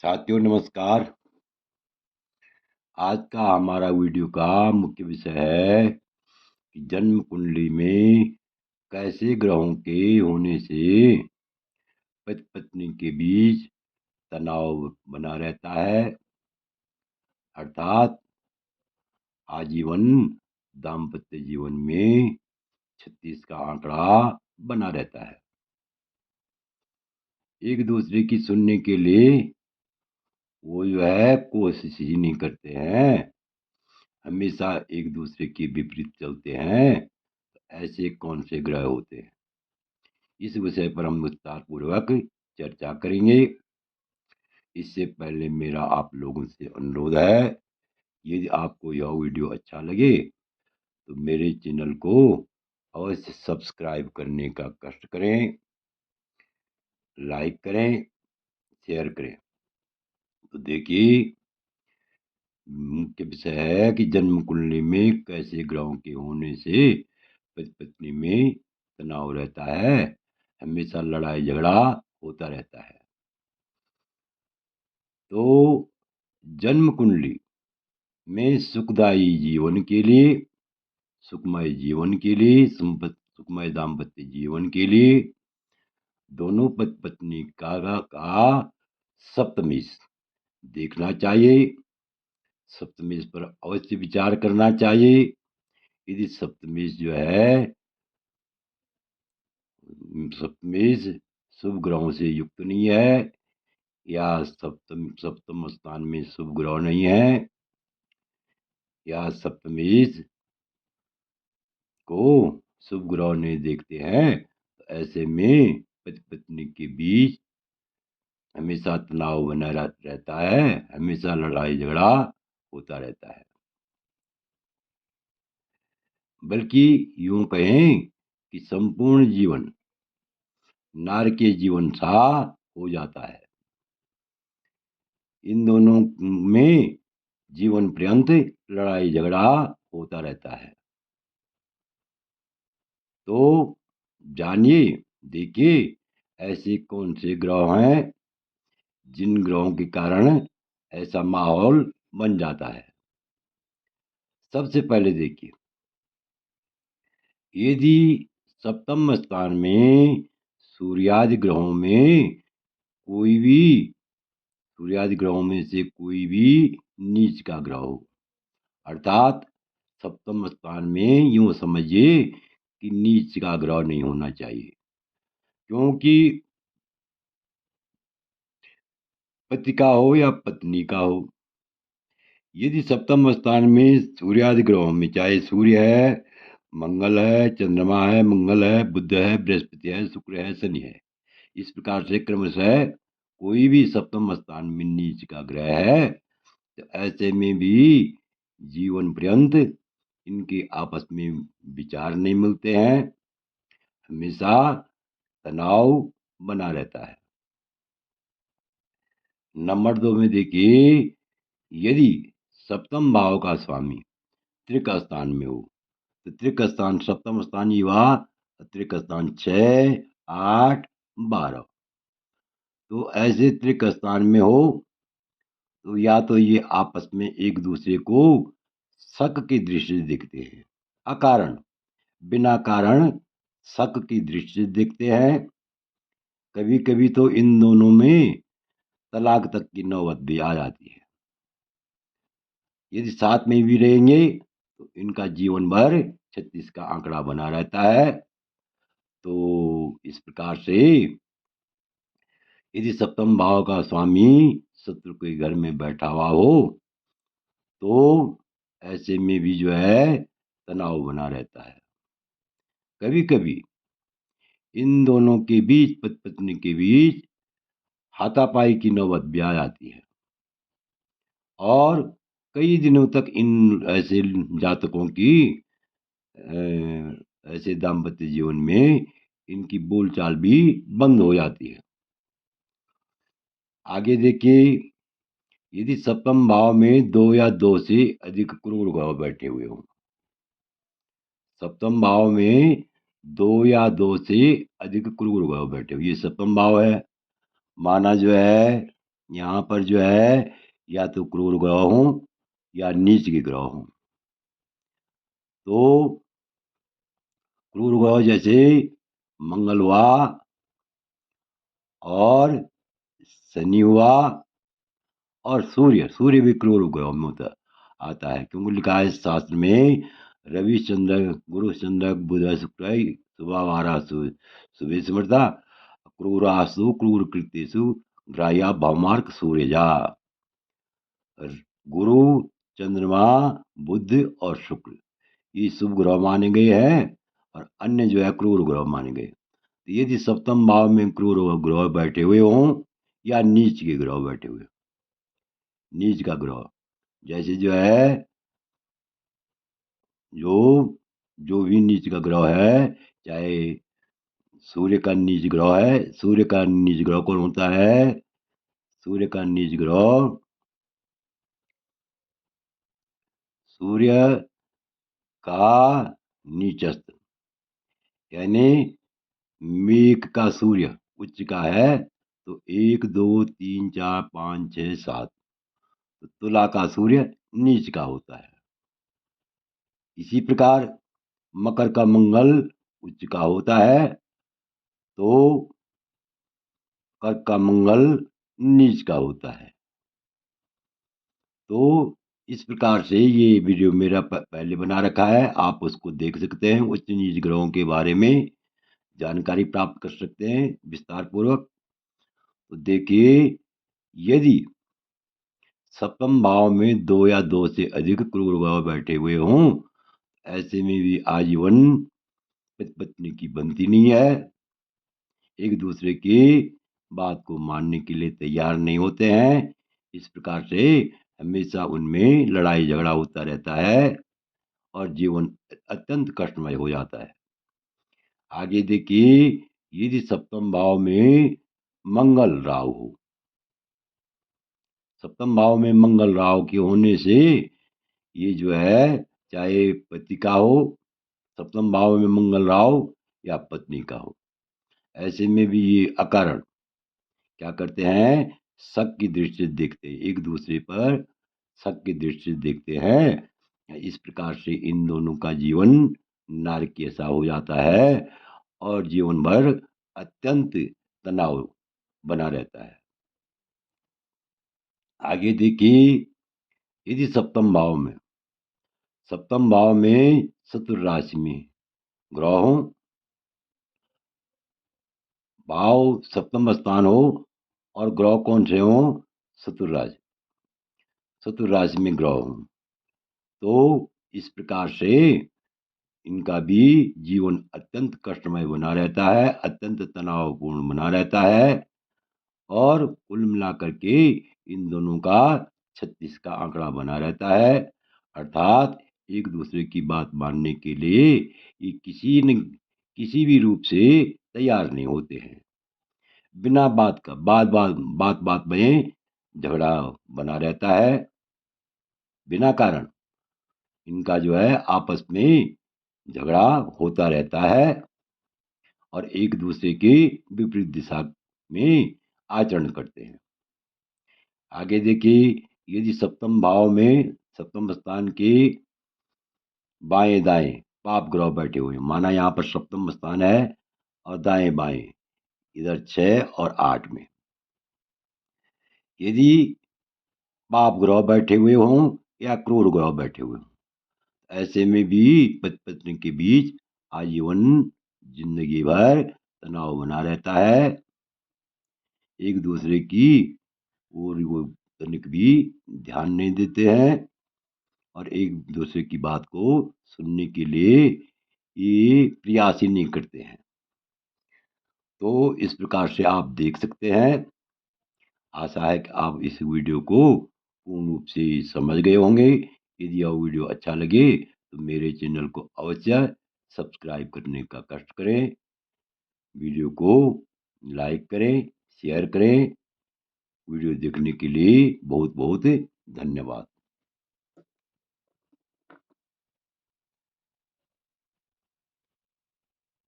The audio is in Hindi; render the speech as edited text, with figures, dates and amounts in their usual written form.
साथियों नमस्कार। आज का हमारा वीडियो का मुख्य विषय है कि जन्म कुंडली में कैसे ग्रहों के होने से पति पत्नी के बीच तनाव बना रहता है, अर्थात आजीवन दाम्पत्य जीवन में 36 का आंकड़ा बना रहता है। एक दूसरे की सुनने के लिए वो कोशिश ही नहीं करते हैं, हमेशा एक दूसरे के विपरीत चलते हैं। ऐसे कौन से ग्रह होते हैं, इस विषय पर हम विस्तार पूर्वक चर्चा करेंगे। इससे पहले मेरा आप लोगों से अनुरोध है, यदि आपको यह वीडियो अच्छा लगे तो मेरे चैनल को अवश्य सब्सक्राइब करने का कष्ट करें, लाइक करें, शेयर करें। तो देखिए, मुख्य विषय है कि जन्म कुंडली में कैसे ग्रहों के होने से पति पत्नी में तनाव रहता है, हमेशा लड़ाई झगड़ा होता रहता है। तो जन्म कुंडली में सुखदायी जीवन के लिए, सुखमय जीवन के लिए, सुखमय दाम्पत्य जीवन के लिए दोनों पति पत्नी का सप्तमेश देखना चाहिए। सप्तमेश पर अवश्य विचार करना चाहिए। यदि सप्तमेश सप्तमेश शुभ ग्रहों से युक्त नहीं है या सप्तम स्थान में शुभ ग्रह नहीं है या सप्तमेश को शुभ ग्रह नहीं देखते हैं, तो ऐसे में पति पत्नी के बीच हमेशा तनाव बना रहता है, हमेशा लड़ाई झगड़ा होता रहता है। बल्कि यूं कहें कि संपूर्ण जीवन नारकीय जीवन सा हो जाता है। इन दोनों में जीवन पर्यंत लड़ाई झगड़ा होता रहता है। तो जानिए, देखिए ऐसे कौन से ग्रह हैं जिन ग्रहों के कारण ऐसा माहौल बन जाता है। सबसे पहले देखिए, यदि सप्तम स्थान में सूर्यादि ग्रहों में कोई भी सूर्यादि ग्रहों में से कोई भी नीच का ग्रह हो, अर्थात सप्तम स्थान में यूं समझिए कि नीच का ग्रह नहीं होना चाहिए, क्योंकि पति का हो या पत्नी का हो, यदि सप्तम स्थान में सूर्यादि ग्रहों में चाहे सूर्य है, मंगल है, चंद्रमा है, मंगल है, बुध है, बृहस्पति है, शुक्र है, शनि है, इस प्रकार से क्रमशः कोई भी सप्तम स्थान में नीच का ग्रह है, तो ऐसे में भी जीवन पर्यंत इनके आपस में विचार नहीं मिलते हैं, हमेशा तनाव बना रहता है। नंबर 2 में देखिए, यदि सप्तम भाव का स्वामी त्रिक स्थान में हो, तो त्रिक स्थान सप्तम स्थान ही हुआ, त्रिक स्थान 6, 8, 12, तो ऐसे त्रिक स्थान में हो तो या तो ये आपस में एक दूसरे को शक की दृष्टि से देखते हैं, अकारण बिना कारण शक की दृष्टि से देखते हैं। कभी कभी तो इन दोनों में तलाक तक की नौबत भी आ जाती है। यदि साथ में भी रहेंगे तो इनका जीवन भर 36 का आंकड़ा बना रहता है। तो इस प्रकार से यदि सप्तम भाव का स्वामी शत्रु के घर में बैठा हुआ हो तो ऐसे में भी तनाव बना रहता है। कभी कभी इन दोनों के बीच, पति पत्नी के बीच हाथापाई की नौबत भी आ जाती है और कई दिनों तक इन ऐसे जातकों की ऐसे दाम्पत्य जीवन में इनकी बोलचाल भी बंद हो जाती है। आगे देखिए, यदि सप्तम भाव में 2 या 2 से अधिक क्रूर ग्रह बैठे हुए हों, सप्तम भाव में 2 या 2 से अधिक क्रूर ग्रह बैठे हुए, ये सप्तम भाव है, माना यहाँ पर जो है या तो क्रूर ग्रह हों या नीच के ग्रह हों। तो क्रूर ग्रह जैसे मंगल हुआ और शनि हुआ और सूर्य भी क्रूर ग्रह में होता आता है, क्योंकि लिखा है शास्त्र में रवि चंद्र गुरु चंद्र बुध शुक्र सुबह वारा सुबह स्मृता क्रूरासु क्रूर कृत्यसु ग्राह्या भौमार्क सूर्यजा। गुरु चंद्रमा बुध और शुक्र ये शुभ ग्रह माने गए हैं और अन्य जो है क्रूर ग्रह माने गए। तो यदि सप्तम भाव में क्रूर ग्रह बैठे हुए हों या नीच के ग्रह बैठे हुए, नीच का ग्रह जैसे जो है जो जो भी नीच का ग्रह है, चाहे सूर्य का नीच ग्रह है, सूर्य का नीच ग्रह कौन होता है? सूर्य का नीच ग्रह सूर्य का नीचस्थ यानी मेघ का सूर्य उच्च का है तो 1 2 3 4 5 6 7, तो तुला का सूर्य नीच का होता है। इसी प्रकार मकर का मंगल उच्च का होता है तो कर्क का मंगल नीच का होता है। तो इस प्रकार से ये वीडियो मेरा पहले बना रखा है, आप उसको देख सकते हैं, उच्च नीच ग्रहों के बारे में जानकारी प्राप्त कर सकते हैं विस्तार पूर्वक। तो देखिए, यदि सप्तम भाव में 2 या 2 से अधिक क्रूर ग्रह बैठे हुए हों, ऐसे में भी आजीवन पति पत्नी की बनती नहीं है, एक दूसरे की बात को मानने के लिए तैयार नहीं होते हैं। इस प्रकार से हमेशा उनमें लड़ाई झगड़ा होता रहता है और जीवन अत्यंत कष्टमय हो जाता है। आगे देखिए, यदि सप्तम भाव में मंगल राहु हो, सप्तम भाव में मंगल राहु के होने से ये जो है चाहे पति का हो, सप्तम भाव में मंगल राहु या पत्नी का हो, ऐसे में भी ये अकारण क्या करते हैं, शक की दृष्टि से देखते हैं, एक दूसरे पर शक की दृष्टि से देखते हैं। इस प्रकार से इन दोनों का जीवन नारकीय सा हो जाता है और जीवन भर अत्यंत तनाव बना रहता है। आगे देखिए, यदि सप्तम भाव में शत्रु राशि में ग्रह हो, भाव सप्तम स्थान हो और ग्रह कौन से हो, शत्रु राशि में ग्रह हो, तो इस प्रकार से इनका भी जीवन अत्यंत कष्टमय बना रहता है, अत्यंत तनावपूर्ण बना रहता है और कुल मिलाकर के इन दोनों का 36 का आंकड़ा बना रहता है। अर्थात एक दूसरे की बात मानने के लिए ये किसी भी रूप से तैयार नहीं होते हैं। बिना बात का बात में झगड़ा बना रहता है, बिना कारण इनका जो है आपस में झगड़ा होता रहता है और एक दूसरे की विपरीत दिशा में आचरण करते हैं। आगे देखिए, यदि सप्तम भाव में सप्तम स्थान के बाएं दाएं पाप ग्रह बैठे हुए, माना यहाँ पर सप्तम स्थान है और दाएं बाएं इधर 6 और 8 में यदि पाप ग्रह बैठे हुए हों या क्रूर ग्रह बैठे हुए हों, ऐसे में भी पति पत्नी के बीच आजीवन जिंदगी भर तनाव बना रहता है, एक दूसरे की और वो तनिक भी ध्यान नहीं देते हैं और एक दूसरे की बात को सुनने के लिए ये प्रयास ही नहीं करते हैं। तो इस प्रकार से आप देख सकते हैं। आशा है कि आप इस वीडियो को पूर्ण रूप से समझ गए होंगे। यदि यह वीडियो अच्छा लगे तो मेरे चैनल को अवश्य सब्सक्राइब करने का कष्ट करें, वीडियो को लाइक करें, शेयर करें। वीडियो देखने के लिए बहुत बहुत धन्यवाद।